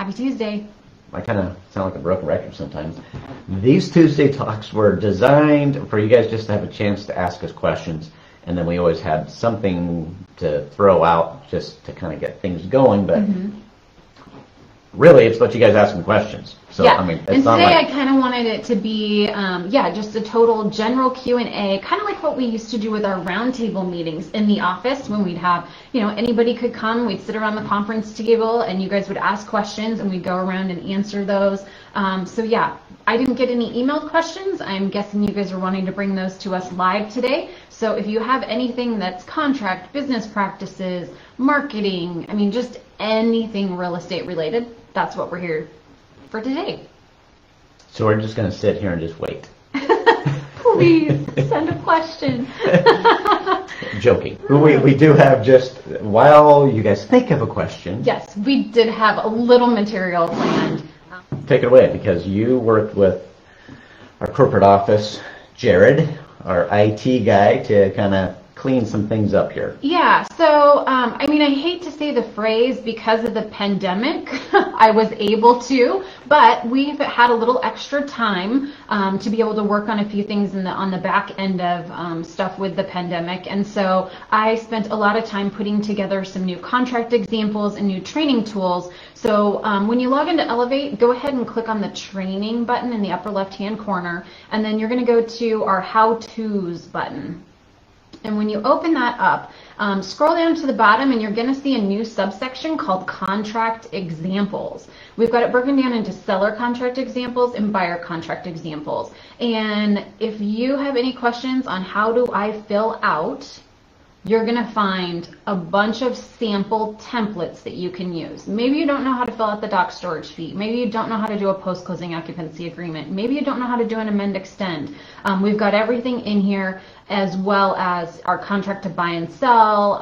Happy Tuesday. I kind of sound like a broken record sometimes. These Tuesday talks were designed for you guys just to have a chance to ask us questions, and then we always had something to throw out just to kind of get things going, but really it's what you guys asking questions. So, yeah, I mean, it's and not today like, I kind of wanted it to be, just a total general Q&A, kind of like what we used to do with our roundtable meetings in the office when we'd have, anybody could come, we'd sit around the conference table and you guys would ask questions and we'd go around and answer those. So yeah, I didn't get any emailed questions. I'm guessing you guys are wanting to bring those to us live today. So if you have anything that's contract, business practices, marketing, I mean, just anything real estate related, that's what we're here for today. so we're just going to sit here and just wait. Please send a question. Joking. We do have just, while you guys think of a question. Yes, we did have a little material planned. Take it away, because you worked with our corporate office, Jared, our IT guy, to kind of clean some things up here. Yeah, so, I hate to say the phrase because of the pandemic, I was able to, but we've had a little extra time to be able to work on a few things on the back end of stuff with the pandemic. And so I spent a lot of time putting together some new contract examples and new training tools. So when you log into Elevate, go ahead and click on the training button in the upper left-hand corner, and then you're going to go to our how-tos button. And when you open that up, scroll down to the bottom and you're going to see a new subsection called Contract Examples. We've got it broken down into seller contract examples and buyer contract examples. And if you have any questions on how do I fill out, you're going to find a bunch of sample templates that you can use. Maybe you don't know how to fill out the doc storage fee. Maybe you don't know how to do a post-closing occupancy agreement. Maybe you don't know how to do an amend extend. We've got everything in here, as well as our contract to buy and sell,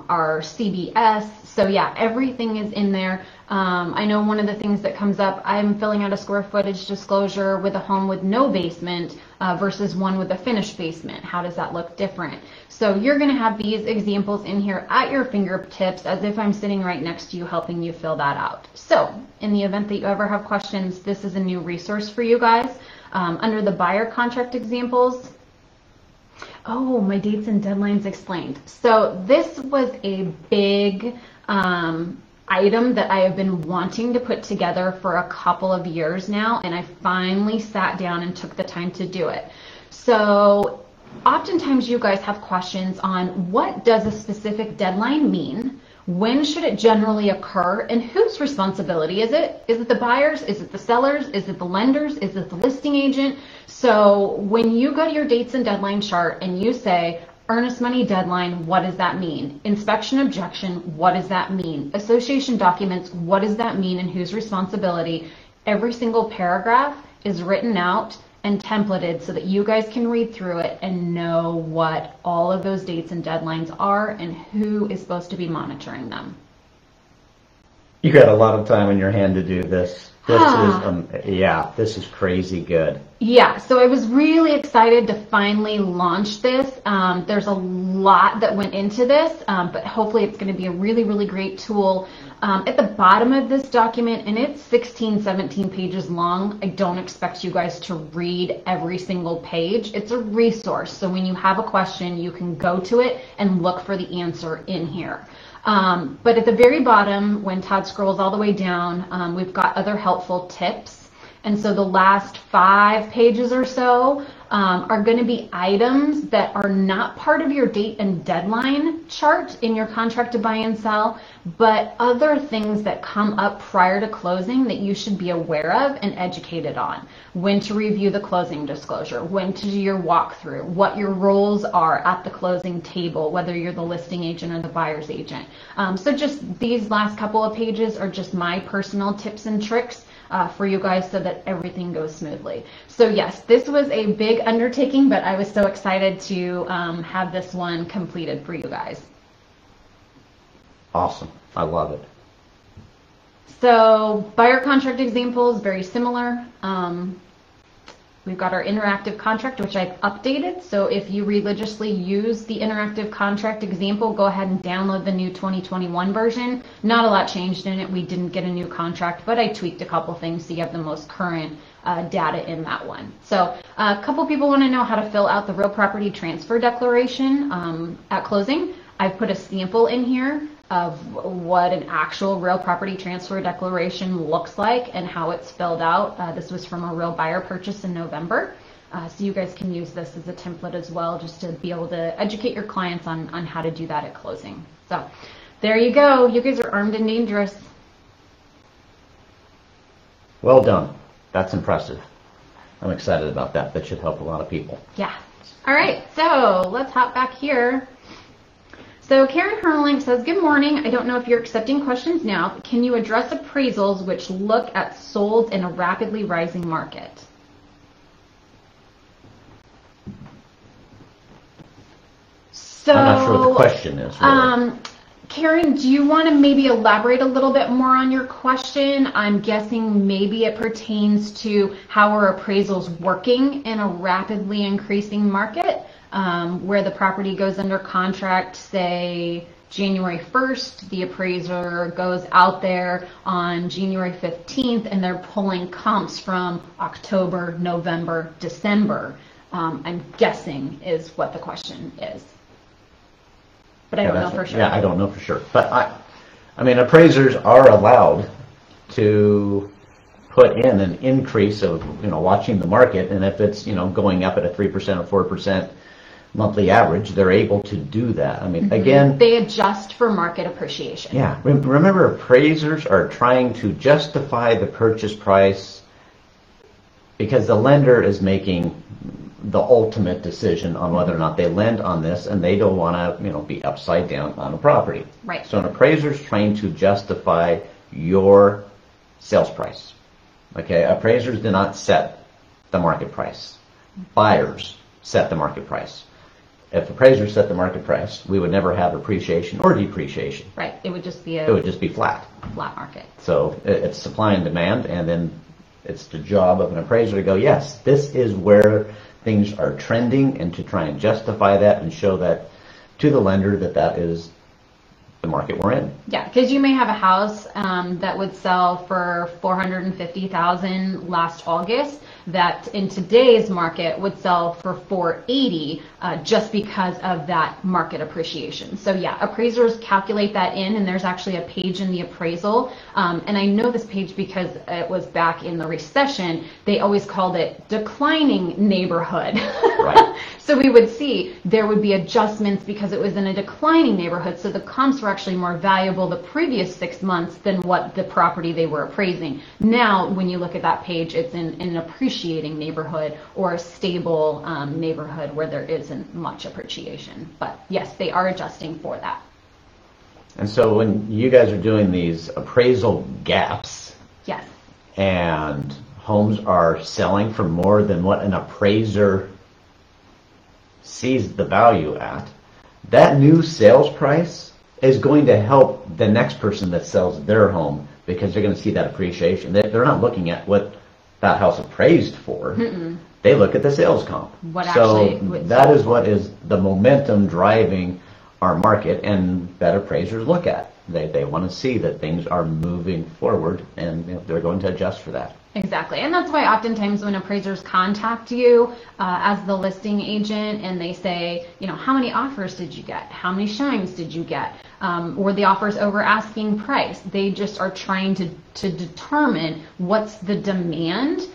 our CBS. So yeah, everything is in there. I know one of the things that comes up, I'm filling out a square footage disclosure with a home with no basement versus one with a finished basement. How does that look different? So you're going to have these examples in here at your fingertips as if I'm sitting right next to you helping you fill that out. So in the event that you ever have questions, this is a new resource for you guys. Under the buyer contract examples, oh, my dates and deadlines explained. So this was a big item that I have been wanting to put together for a couple of years now, and I finally sat down and took the time to do it. So oftentimes you guys have questions on what does a specific deadline mean? When should it generally occur, and whose responsibility is it? Is it the buyers? Is it the sellers? Is it the lenders? Is it the listing agent? So when you go to your dates and deadline chart and you say, earnest money deadline, what does that mean? Inspection objection, what does that mean? Association documents, what does that mean and whose responsibility? Every single paragraph is written out and templated so that you guys can read through it and know what all of those dates and deadlines are and who is supposed to be monitoring them. You got a lot of time in your hand to do this. This is crazy good. Yeah, so I was really excited to finally launch this. There's a lot that went into this, but hopefully it's going to be a really, really great tool. At the bottom of this document, and it's 16, 17 pages long, I don't expect you guys to read every single page. It's a resource, so when you have a question, you can go to it and look for the answer in here. But at the very bottom, when Todd scrolls all the way down, we've got other helpful tips. And so the last 5 pages or so are going to be items that are not part of your date and deadline chart in your contract to buy and sell, but other things that come up prior to closing that you should be aware of and educated on. When to review the closing disclosure, when to do your walkthrough, what your roles are at the closing table, whether you're the listing agent or the buyer's agent. So just these last couple of pages are just my personal tips and tricks for you guys so that everything goes smoothly. So yes, this was a big undertaking, but I was so excited to have this one completed for you guys. Awesome. I love it. So buyer contract examples, very similar. We've got our interactive contract, which I've updated. So if you religiously use the interactive contract example, go ahead and download the new 2021 version. Not a lot changed in it. We didn't get a new contract, but I tweaked a couple things so you have the most current data in that one. So a couple people want to know how to fill out the real property transfer declaration at closing. I've put a sample in here of what an actual real property transfer declaration looks like and how it's filled out. This was from a real buyer purchase in November. So you guys can use this as a template as well, just to be able to educate your clients on how to do that at closing. So there you go. You guys are armed and dangerous. Well done. That's impressive. I'm excited about that. That should help a lot of people. Yeah. All right. So let's hop back here. So Karen Herling says, good morning. I don't know if you're accepting questions now, but can you address appraisals which look at sold in a rapidly rising market? So, I'm not sure what the question is. Really. Karen, do you want to maybe elaborate a little bit more on your question? I'm guessing maybe it pertains to how are appraisals working in a rapidly increasing market, where the property goes under contract, say, January 1st, the appraiser goes out there on January 15th, and they're pulling comps from October, November, December. I'm guessing is what the question is. But I don't know for sure. Yeah, I don't know for sure. But I mean, appraisers are allowed to put in an increase of, watching the market, and if it's, going up at a 3% or 4% monthly average, they're able to do that. I mean, again, they adjust for market appreciation. Yeah, remember, appraisers are trying to justify the purchase price because the lender is making the ultimate decision on whether or not they lend on this, and they don't want to, be upside down on a property. Right. So an appraiser is trying to justify your sales price. Okay, appraisers do not set the market price. Buyers set the market price. If appraisers set the market price, we would never have appreciation or depreciation. Right. It would just be flat. Flat market. So it's supply and demand, and then it's the job of an appraiser to go, yes, this is where things are trending, and to try and justify that and show that to the lender that is the market we're in. Yeah, because you may have a house that would sell for $450,000 last August that in today's market would sell for $480 just because of that market appreciation. So yeah, appraisers calculate that in, and there's actually a page in the appraisal. And I know this page because it was back in the recession. They always called it declining neighborhood. Right. So we would see there would be adjustments because it was in a declining neighborhood. So the comps were actually more valuable the previous 6 months than what the property they were appraising. Now, when you look at that page, it's in an appreciating neighborhood or a stable neighborhood where there isn't much appreciation. But yes, they are adjusting for that. And so when you guys are doing these appraisal gaps, yes, and homes are selling for more than what an appraiser sees the value at, that new sales price is going to help the next person that sells their home, because they're going to see that appreciation. They're not looking at what that house appraised for. They look at the sales comp. So that is what is the momentum driving our market, and that appraisers look at. They want to see that things are moving forward, and they're going to adjust for that. Exactly. And that's why oftentimes when appraisers contact you as the listing agent and they say, how many offers did you get? How many showings did you get? Or the offers over asking price. They just are trying to determine what's the demand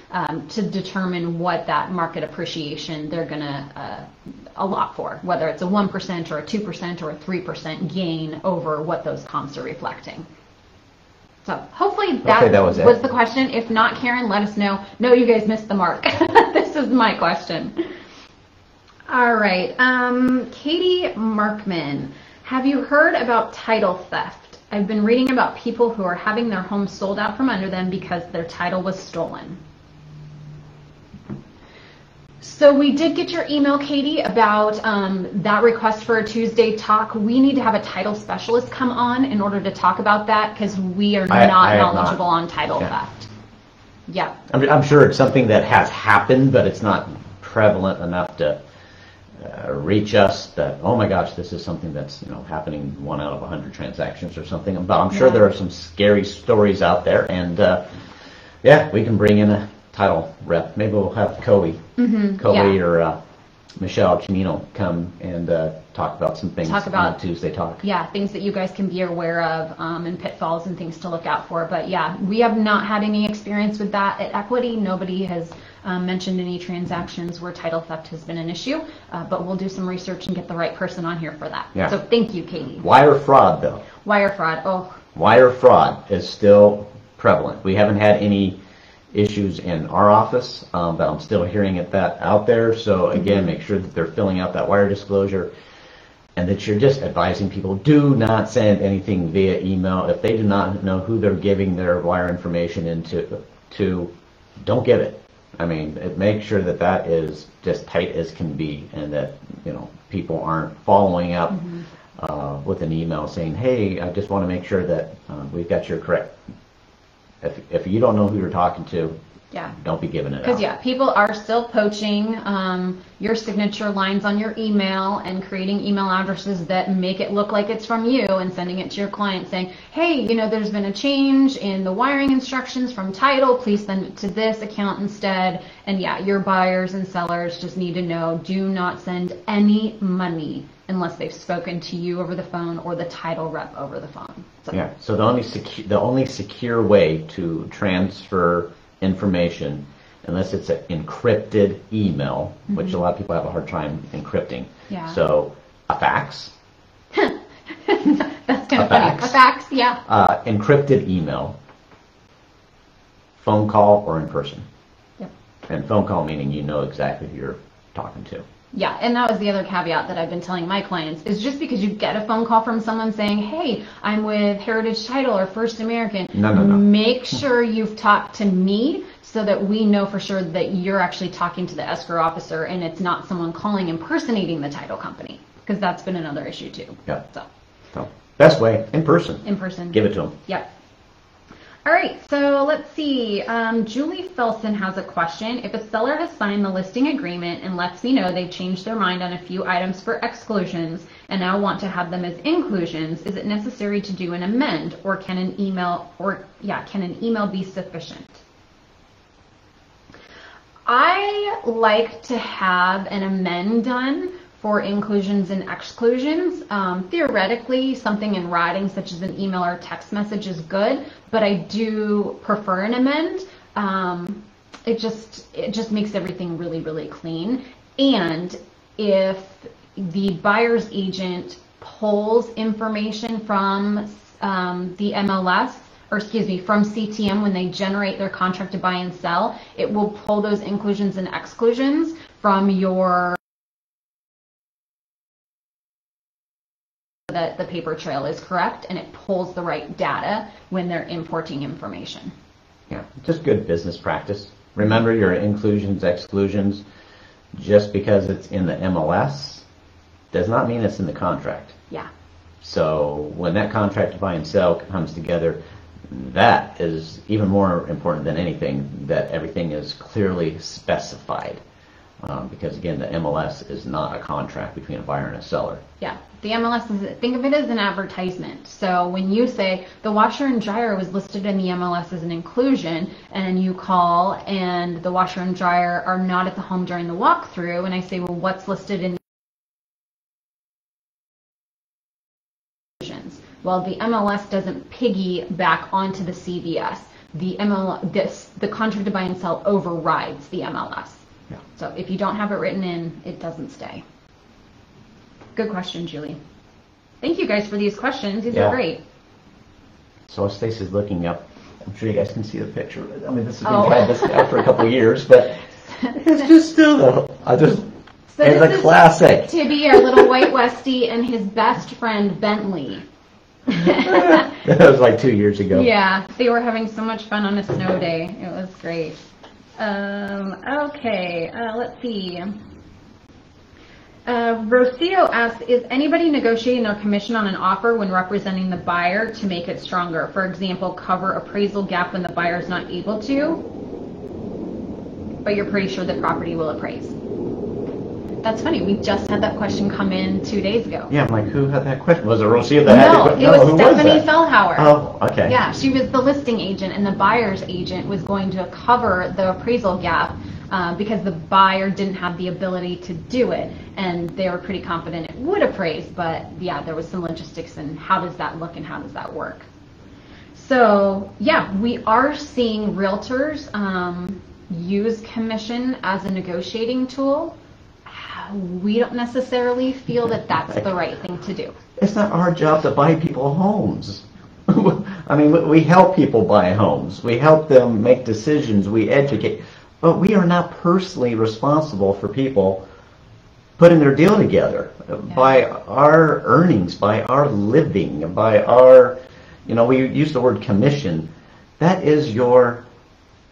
to determine what that market appreciation they're going to allot for, whether it's a 1% or a 2% or a 3% gain over what those comps are reflecting. So hopefully that was the question. If not, Karen, let us know. No, you guys missed the mark. This is my question. All right. Katie Markman, have you heard about title theft? I've been reading about people who are having their homes sold out from under them because their title was stolen. So we did get your email, Katie, about that request for a Tuesday talk. We need to have a title specialist come on in order to talk about that, because we are not knowledgeable on title theft. Yeah. I'm sure it's something that has happened, but it's not prevalent enough to reach us that, oh my gosh, this is something that's, happening 1 out of 100 transactions or something. But I'm sure there are some scary stories out there, and we can bring in a title rep. Maybe we'll have Coey or Michelle Cimino come and talk about some things on Tuesday Talk. Yeah, things that you guys can be aware of, and pitfalls and things to look out for. But yeah, we have not had any experience with that at Equity. Nobody has mentioned any transactions where title theft has been an issue, but we'll do some research and get the right person on here for that. Yeah. So thank you, Katie. Wire fraud, though. Wire fraud, Wire fraud is still prevalent. We haven't had any issues in our office, but I'm still hearing that out there. So again, make sure that they're filling out that wire disclosure and that you're just advising people, do not send anything via email. If they do not know who they're giving their wire information to, don't give it. I mean, make sure that is just tight as can be, and that, people aren't following up with an email saying, hey, I just want to make sure that we've got your correct. If you don't know who you're talking to, don't be giving it out. Because people are still poaching your signature lines on your email and creating email addresses that make it look like it's from you and sending it to your client saying, hey, there's been a change in the wiring instructions from title. Please send it to this account instead. And your buyers and sellers just need to know, do not send any money unless they've spoken to you over the phone or the title rep over the phone. So the only secure way to transfer information, unless it's an encrypted email, which a lot of people have a hard time encrypting. Yeah. So a fax. That's kind of funny. A fax, encrypted email, phone call, or in person. Yep. And phone call meaning you know exactly who you're talking to. Yeah, and that was the other caveat that I've been telling my clients, is just because you get a phone call from someone saying, hey, I'm with Heritage Title or First American, no. Make sure you've talked to me so that we know for sure that you're actually talking to the escrow officer and it's not someone calling impersonating the title company, because that's been another issue too. Yeah. So best way, in person. In person. Give it to them. Yep. All right, so let's see. Julie Felson has a question. If a seller has signed the listing agreement and lets me know they've changed their mind on a few items for exclusions and now want to have them as inclusions, is it necessary to do an amend, or can an email be sufficient? I like to have an amend done for inclusions and exclusions. Theoretically, something in writing such as an email or text message is good, but I do prefer an amend. It just makes everything really, really clean. And if the buyer's agent pulls information from the MLS, or from CTM when they generate their contract to buy and sell, it will pull those inclusions and exclusions from your that the paper trail is correct, and it pulls the right data when they're importing information. Yeah, just good business practice. Remember your inclusions, exclusions, just because it's in the MLS does not mean it's in the contract. Yeah. So when that contract to buy and sell comes together, that is even more important than anything, that everything is clearly specified. Because again, the MLS is not a contract between a buyer and a seller. Yeah, the MLS is, think of it as an advertisement. So when you say the washer and dryer was listed in the MLS as an inclusion, and you call and the washer and dryer are not at the home during the walkthrough, and I say, well, what's listed in inclusions? Well, the MLS doesn't piggyback onto the CVS. The contract to buy and sell overrides the MLS. Yeah. So if you don't have it written in, it doesn't stay. Good question, Julie. Thank you guys for these questions. These are great. So Stacey's looking up. I'm sure you guys can see the picture. I mean, this has been tried this out for a couple of years, but it's just still it's a classic. Tibby, our little white Westie, and his best friend Bentley. That was like 2 years ago. Yeah, they were having so much fun on a snow day. It was great. Okay, let's see. Rocio asks, is anybody negotiating their commission on an offer when representing the buyer to make it stronger? For example, cover appraisal gap when the buyer is not able to? but you're pretty sure the property will appraise. That's funny. We just had that question come in 2 days ago. Yeah, I'm like, who had that question? Was it Rosie that had No, it? it was who Stephanie that? Fellhauer. Oh, okay. Yeah, she was the listing agent, and the buyer's agent was going to cover the appraisal gap because the buyer didn't have the ability to do it, and they were pretty confident it would appraise, but yeah, there was some logistics and how does that look and how does that work. So yeah, we are seeing realtors use commission as a negotiating tool. We don't necessarily feel that that's the right thing to do. It's not our job to buy people homes. I mean, we help people buy homes. We help them make decisions. We educate. But we are not personally responsible for people putting their deal together by our earnings, by our living, by our, we use the word commission. That is your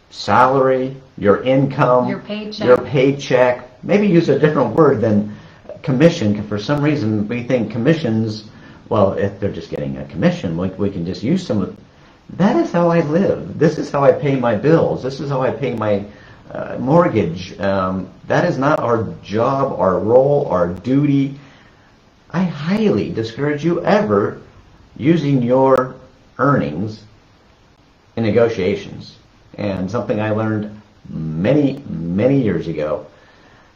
salary, your income, your paycheck. Maybe use a different word than commission. For some reason, we think commissions, well, if they're just getting a commission, we can just use some of. That is how I live. This is how I pay my bills. This is how I pay my mortgage. That is not our job, our role, our duty. I highly discourage you ever using your earnings in negotiations. And something I learned many, many years ago,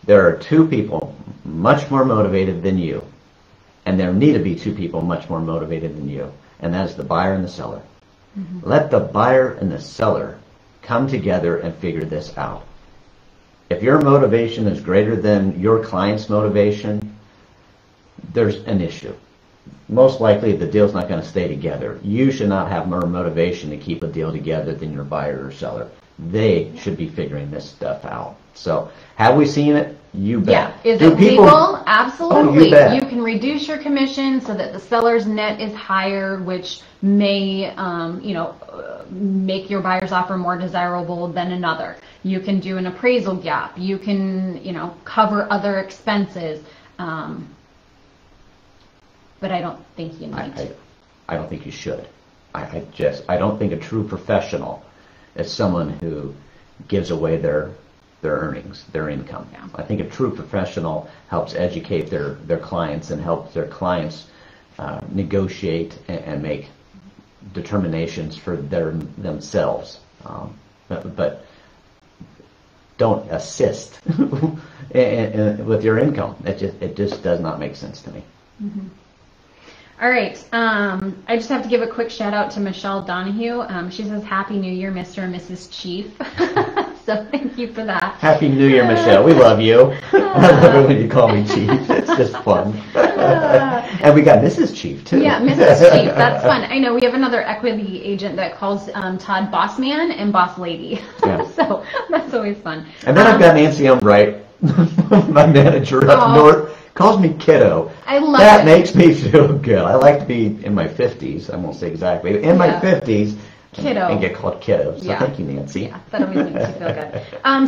there are two people much more motivated than you. And there need to be two people much more motivated than you. And that is the buyer and the seller. Mm-hmm. Let the buyer and the seller come together and figure this out. If your motivation is greater than your client's motivation, there's an issue. Most likely the deal's not going to stay together. You should not have more motivation to keep a deal together than your buyer or seller. They should be figuring this stuff out. So, have we seen it? You bet. Yeah. Is it legal? Absolutely. Oh, you bet. You can reduce your commission so that the seller's net is higher, which may, make your buyer's offer more desirable than another. You can do an appraisal gap. You can, cover other expenses. But I don't think you need to. I don't think you should. I don't think a true professional is someone who gives away their earnings, their income. Yeah. I think a true professional helps educate their clients and helps their clients negotiate and make determinations for themselves. But don't assist with your income. It just does not make sense to me. Mm-hmm. All right. I just have to give a quick shout out to Michelle Donahue. She says, Happy New Year, Mr. and Mrs. Chief. So thank you for that. Happy New Year, Michelle. We love you. I love it when you call me Chief. It's just fun. And we got Mrs. Chief, too. Yeah, Mrs. Chief. That's fun. I know we have another equity agent that calls Todd Boss Man and Boss Lady. Yeah. So that's always fun. And then I've got Nancy Umbright, my manager up north. Calls me kiddo. I love that. That makes me feel good. I like to be in my 50s. I won't say exactly. In my 50s. Kiddo. And get called kiddo. So thank you, Nancy. Yeah, that always makes you feel good.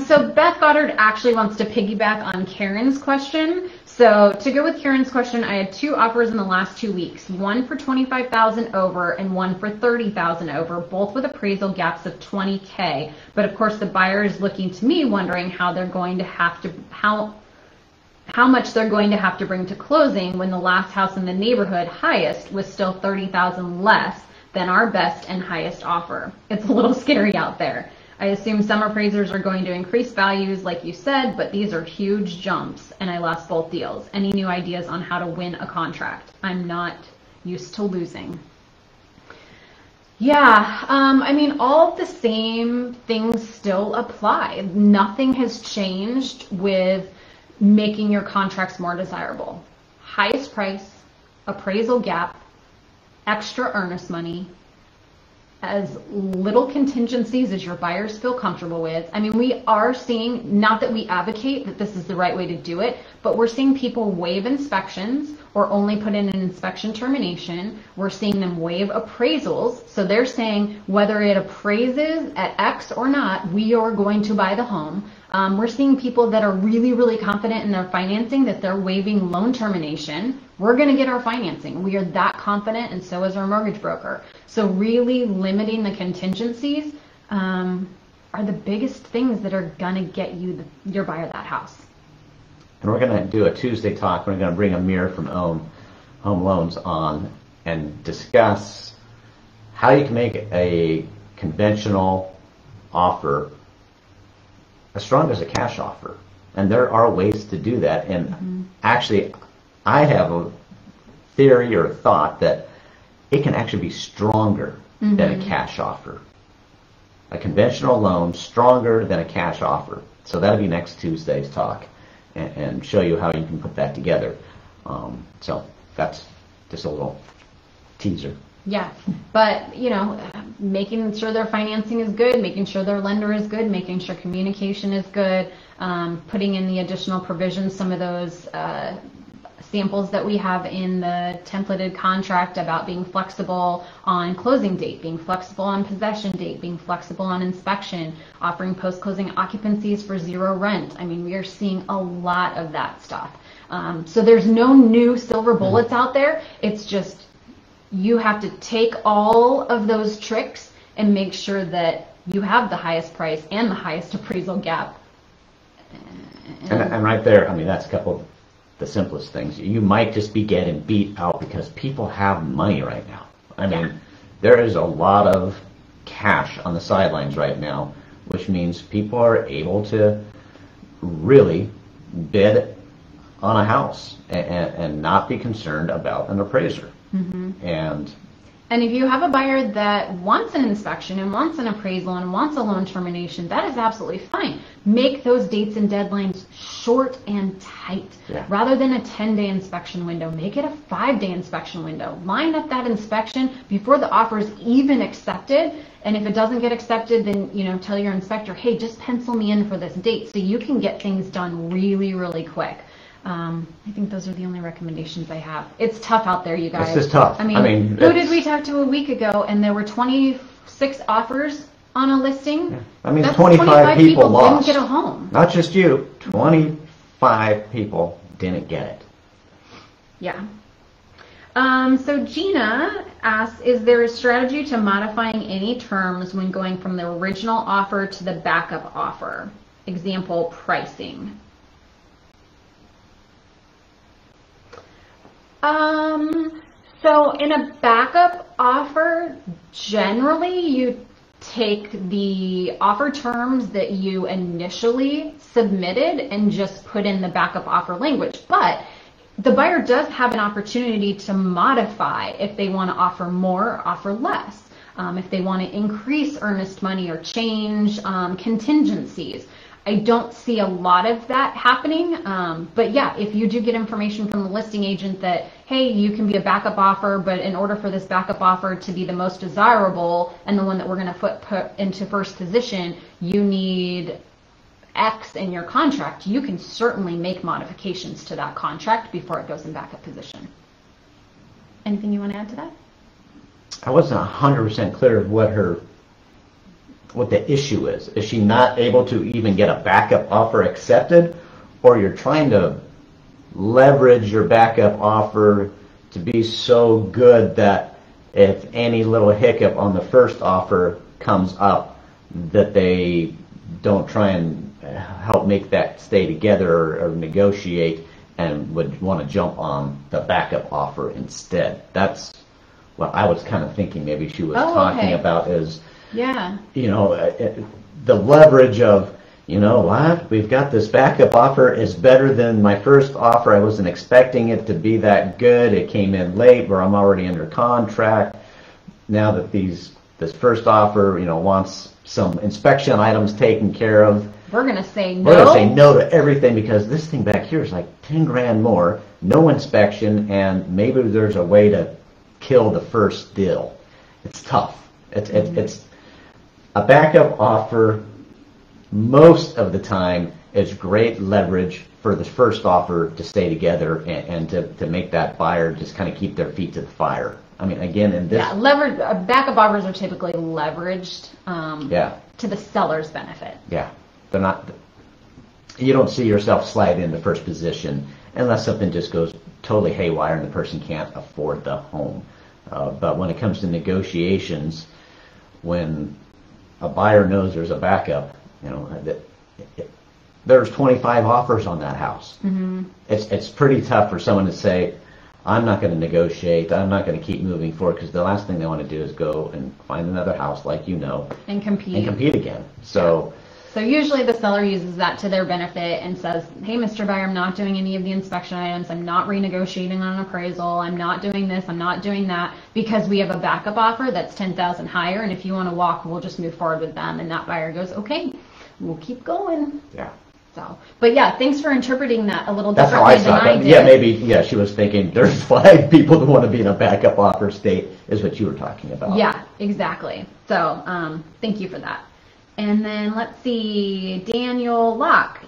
So Beth Goddard actually wants to piggyback on Karen's question. So to go with Karen's question, I had 2 offers in the last 2 weeks. One for $25,000 over and one for $30,000 over, both with appraisal gaps of $20K. But of course the buyer is looking to me wondering how much they're going to have to bring to closing when the last house in the neighborhood, highest, was still $30,000 less than our best and highest offer. It's a little scary out there. I assume some appraisers are going to increase values like you said, but these are huge jumps and I lost both deals. Any new ideas on how to win a contract? I'm not used to losing. Yeah, all of the same things still apply. Nothing has changed with making your contracts more desirable. Highest price, appraisal gap, extra earnest money, as little contingencies as your buyers feel comfortable with. We are seeing, not that we advocate that this is the right way to do it, but we're seeing people waive inspections or only put in an inspection termination. We're seeing them waive appraisals. So they're saying whether it appraises at X or not, we are going to buy the home. We're seeing people that are really, really confident in their financing that they're waiving loan termination. We're going to get our financing. We are that confident, and so is our mortgage broker. So really limiting the contingencies are the biggest things that are going to get you, your buyer, that house. And we're going to do a Tuesday talk. We're going to bring Amir from Home Loans on and discuss how you can make a conventional offer as strong as a cash offer. And there are ways to do that. And actually, I have a theory or a thought that it can actually be stronger than a cash offer. A conventional loan stronger than a cash offer. So that'll be next Tuesday's talk, and show you how you can put that together. So that's just a little teaser. Yeah, but making sure their financing is good, making sure their lender is good, making sure communication is good, putting in the additional provisions, some of those samples that we have in the templated contract about being flexible on closing date, being flexible on possession date, being flexible on inspection, offering post-closing occupancies for zero rent. I mean, we are seeing a lot of that stuff. So there's no new silver bullets out there. It's just you have to take all of those tricks and make sure that you have the highest price and the highest appraisal gap. And right there, I mean, that's a couple of the simplest things. You might just be getting beat out because people have money right now. I mean, there is a lot of cash on the sidelines right now, which means people are able to really bid on a house and not be concerned about an appraiser. And if you have a buyer that wants an inspection and wants an appraisal and wants a loan termination, that is absolutely fine. Make those dates and deadlines short and tight. Rather than a 10-day inspection window, make it a 5-day inspection window. Line up that inspection before the offer is even accepted. And if it doesn't get accepted, then tell your inspector, hey, just pencil me in for this date so you can get things done really, really quick. I think those are the only recommendations I have. It's tough out there, you guys. It's just tough. I mean who did we talk to a week ago and there were 26 offers on a listing? Yeah. I mean, that's 25 people lost. Didn't get a home. Not just you. 25 people didn't get it. Yeah. So Gina asks, is there a strategy to modifying any terms when going from the original offer to the backup offer? Example, pricing. So in a backup offer, generally you take the offer terms that you initially submitted and just put in the backup offer language. But the buyer does have an opportunity to modify if they want to offer more or offer less. If they want to increase earnest money or change contingencies. I don't see a lot of that happening, but yeah, if you do get information from the listing agent that, hey, you can be a backup offer, but in order for this backup offer to be the most desirable and the one that we're going to put into first position, you need X in your contract, you can certainly make modifications to that contract before it goes in backup position. Anything you want to add to that? I wasn't 100% clear of what the issue is. Is she not able to even get a backup offer accepted, or you're trying to leverage your backup offer to be so good that if any little hiccup on the first offer comes up, that they don't try and help make that stay together or negotiate and would want to jump on the backup offer instead? That's what I was kind of thinking maybe she was talking about is, the leverage of, what, we've got this backup offer is better than my first offer. I wasn't expecting it to be that good. It came in late where I'm already under contract. Now that this first offer, wants some inspection items taken care of. We're going to say no. We're going to say no to everything because this thing back here is like 10 grand more, no inspection, and maybe there's a way to kill the first deal. It's tough. It's a backup offer most of the time is great leverage for the first offer to stay together and to make that buyer just kind of keep their feet to the fire. I mean, again, in this... backup offers are typically leveraged to the seller's benefit. Yeah. They're not... You don't see yourself slide into first position unless something just goes totally haywire and the person can't afford the home. But when it comes to negotiations, when a buyer knows there's a backup, there's 25 offers on that house. Mm-hmm. It's pretty tough for someone to say, I'm not going to negotiate, I'm not going to keep moving forward, because the last thing they want to do is go and find another house, like and compete again. So usually the seller uses that to their benefit and says, hey, Mr. Buyer, I'm not doing any of the inspection items, I'm not renegotiating on an appraisal, I'm not doing this, I'm not doing that, because we have a backup offer that's $10,000 higher, and if you want to walk, we'll just move forward with them. And that buyer goes, okay, we'll keep going. Yeah. So, but yeah, thanks for interpreting that a little That's how I differently saw than I it. did. Yeah, maybe, she was thinking there's 5 people who want to be in a backup offer state, is what you were talking about. Yeah, exactly. So, thank you for that. And then let's see, Daniel Locke.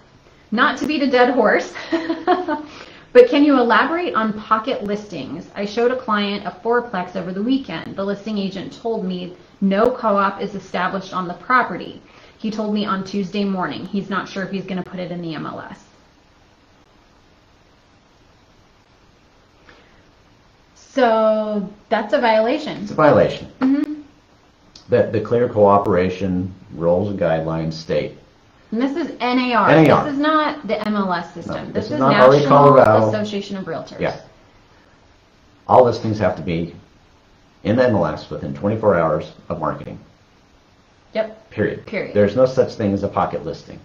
Not to beat a dead horse, but can you elaborate on pocket listings? I showed a client a 4-plex over the weekend. The listing agent told me no co-op is established on the property. He told me on Tuesday morning. He's not sure if he's going to put it in the MLS. So that's a violation. It's a violation. Mm-hmm. The clear cooperation rules and guidelines state. And this is NAR. NAR. This is not the MLS system. No, this is not National RE Colorado. Association of Realtors. Yeah. All listings have to be in the MLS within 24 hours of marketing. Yep. Period. Period. There's no such thing as a pocket listing.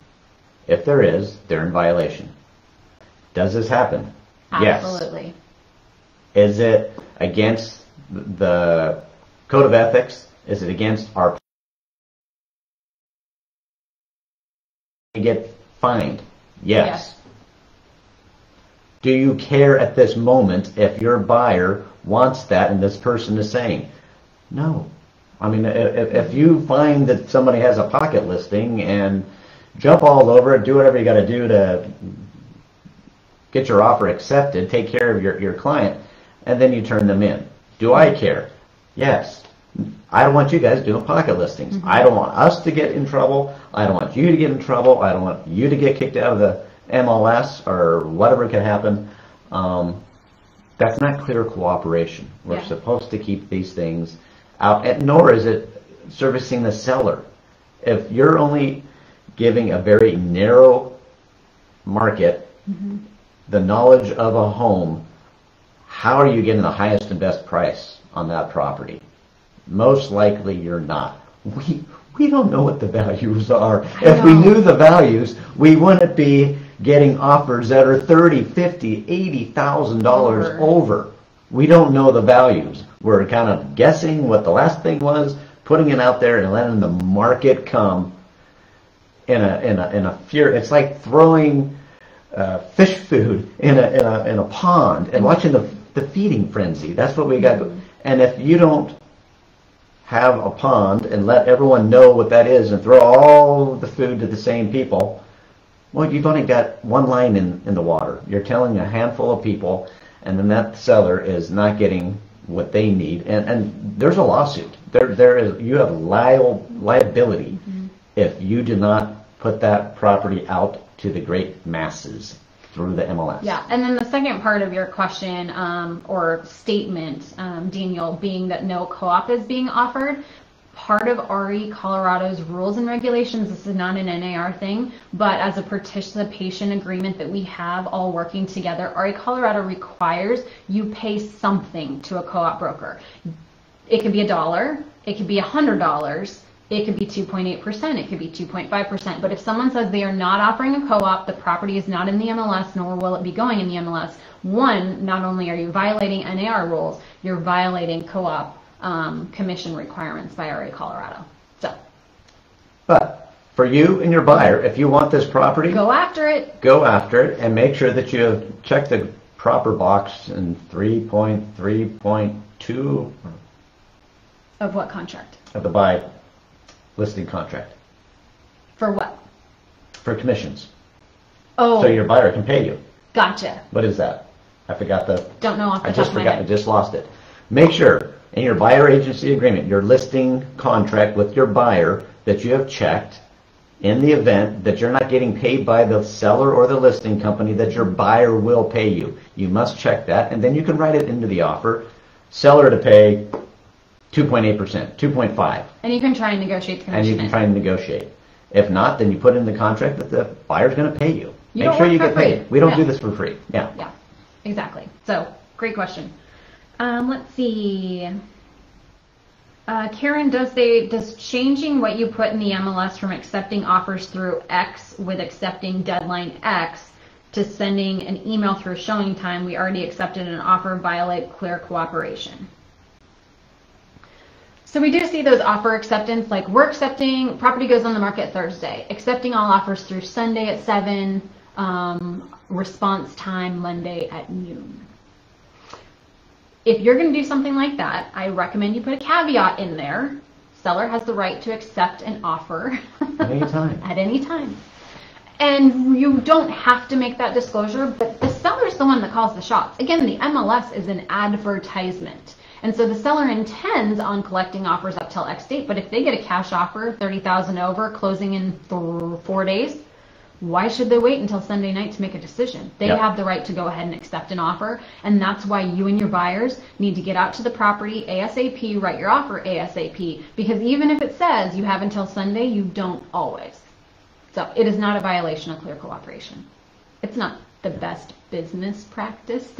If there is, they're in violation. Does this happen? Absolutely. Yes. Is it against the code of ethics? Is it against our... get fined? Yes. Do you care at this moment if your buyer wants that and this person is saying no? I mean, if you find that somebody has a pocket listing, and jump all over it, do whatever you got to do to get your offer accepted, take care of your client, and then you turn them in. Do I care? Yes. I don't want you guys doing pocket listings. Mm-hmm. I don't want us to get in trouble. I don't want you to get in trouble. I don't want you to get kicked out of the MLS or whatever can happen. That's not clear cooperation. We're supposed to keep these things out, and nor is it servicing the seller. If you're only giving a very narrow market the knowledge of a home, how are you getting the highest and best price on that property? Most likely you're not. We don't know what the values are. If we knew the values, we wouldn't be getting offers that are $30,000, $50,000, $80,000 over. We don't know the values. We're kind of guessing what the last thing was, putting it out there and letting the market come in a fear. It's like throwing fish food in a pond and watching the feeding frenzy. That's what we got. And if you don't have a pond and let everyone know what that is and throw all the food to the same people, well, you've only got one line in the water. You're telling a handful of people, and then that seller is not getting what they need. And there's a lawsuit. You have liability if you do not put that property out to the great masses through the MLS. Yeah, and then the second part of your question or statement, Daniel, being that no co-op is being offered, part of RE Colorado's rules and regulations, this is not an NAR thing, but as a participation agreement that we have all working together, RE Colorado requires you pay something to a co-op broker. It could be $1, it could be $100, it could be 2.8%, it could be 2.5%. But if someone says they are not offering a co-op, the property is not in the MLS, nor will it be going in the MLS, one, not only are you violating NAR rules, you're violating co-op commission requirements by RA Colorado. So, but for you and your buyer, if you want this property, go after it. Go after it, and make sure that you have checked the proper box in 3.3.2 of what contract? Of the buy listing contract. For what? For commissions. Oh. So your buyer can pay you. Gotcha. What is that? I forgot the... Don't know off the top of my head. I just lost it. Make sure in your buyer agency agreement, your listing contract with your buyer, that you have checked in the event that you're not getting paid by the seller or the listing company, that your buyer will pay you. You must check that, and then you can write it into the offer. Seller to pay 2.8%, 2.5. And you can try and negotiate the commission. And you can try and negotiate. If not, then you put in the contract that the buyer's going to pay you. Make sure you get paid. We don't do this for free. Yeah. Yeah, exactly. So, great question. Let's see. Karen, does changing what you put in the MLS from accepting offers through X with accepting deadline X to sending an email through showing time, we already accepted an offer, violate clear cooperation? So we do see those offer acceptance, like we're accepting, property goes on the market Thursday, accepting all offers through Sunday at 7, response time Monday at noon. If you're going to do something like that, I recommend you put a caveat in there. Seller has the right to accept an offer At any time. At any time. And you don't have to make that disclosure, but the seller's the one that calls the shots. Again, the MLS is an advertisement. And so the seller intends on collecting offers up till X date, but if they get a cash offer, $30,000 over, closing in 4 days, why should they wait until Sunday night to make a decision? They have the right to go ahead and accept an offer, and that's why you and your buyers need to get out to the property ASAP, write your offer ASAP, because even if it says you have until Sunday, you don't always. So it is not a violation of clear cooperation. It's not the best business practice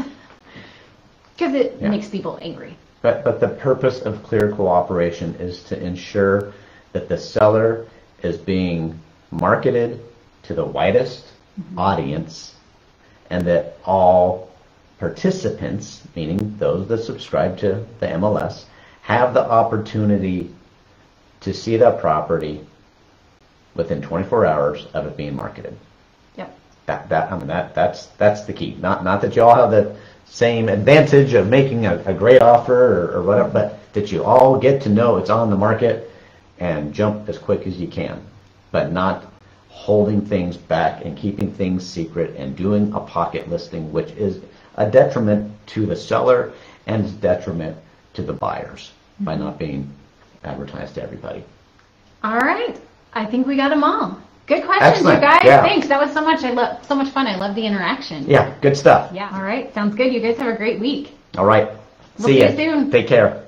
because it makes people angry. But the purpose of clear cooperation is to ensure that the seller is being marketed to the widest audience, and that all participants, meaning those that subscribe to the MLS, have the opportunity to see that property within 24 hours of it being marketed. Yep. That's the key. Not that you all have the same advantage of making a great offer or whatever, but that you all get to know it's on the market and jump as quick as you can, but not holding things back and keeping things secret and doing a pocket listing, which is a detriment to the seller and is detriment to the buyers by not being advertised to everybody. All right. I think we got them all. Good questions, Excellent. you guys. Yeah. Thanks. That was so much fun. I love the interaction. Yeah, good stuff. Yeah. All right. Sounds good. You guys have a great week. All right. We'll see ya. you soon. Take care.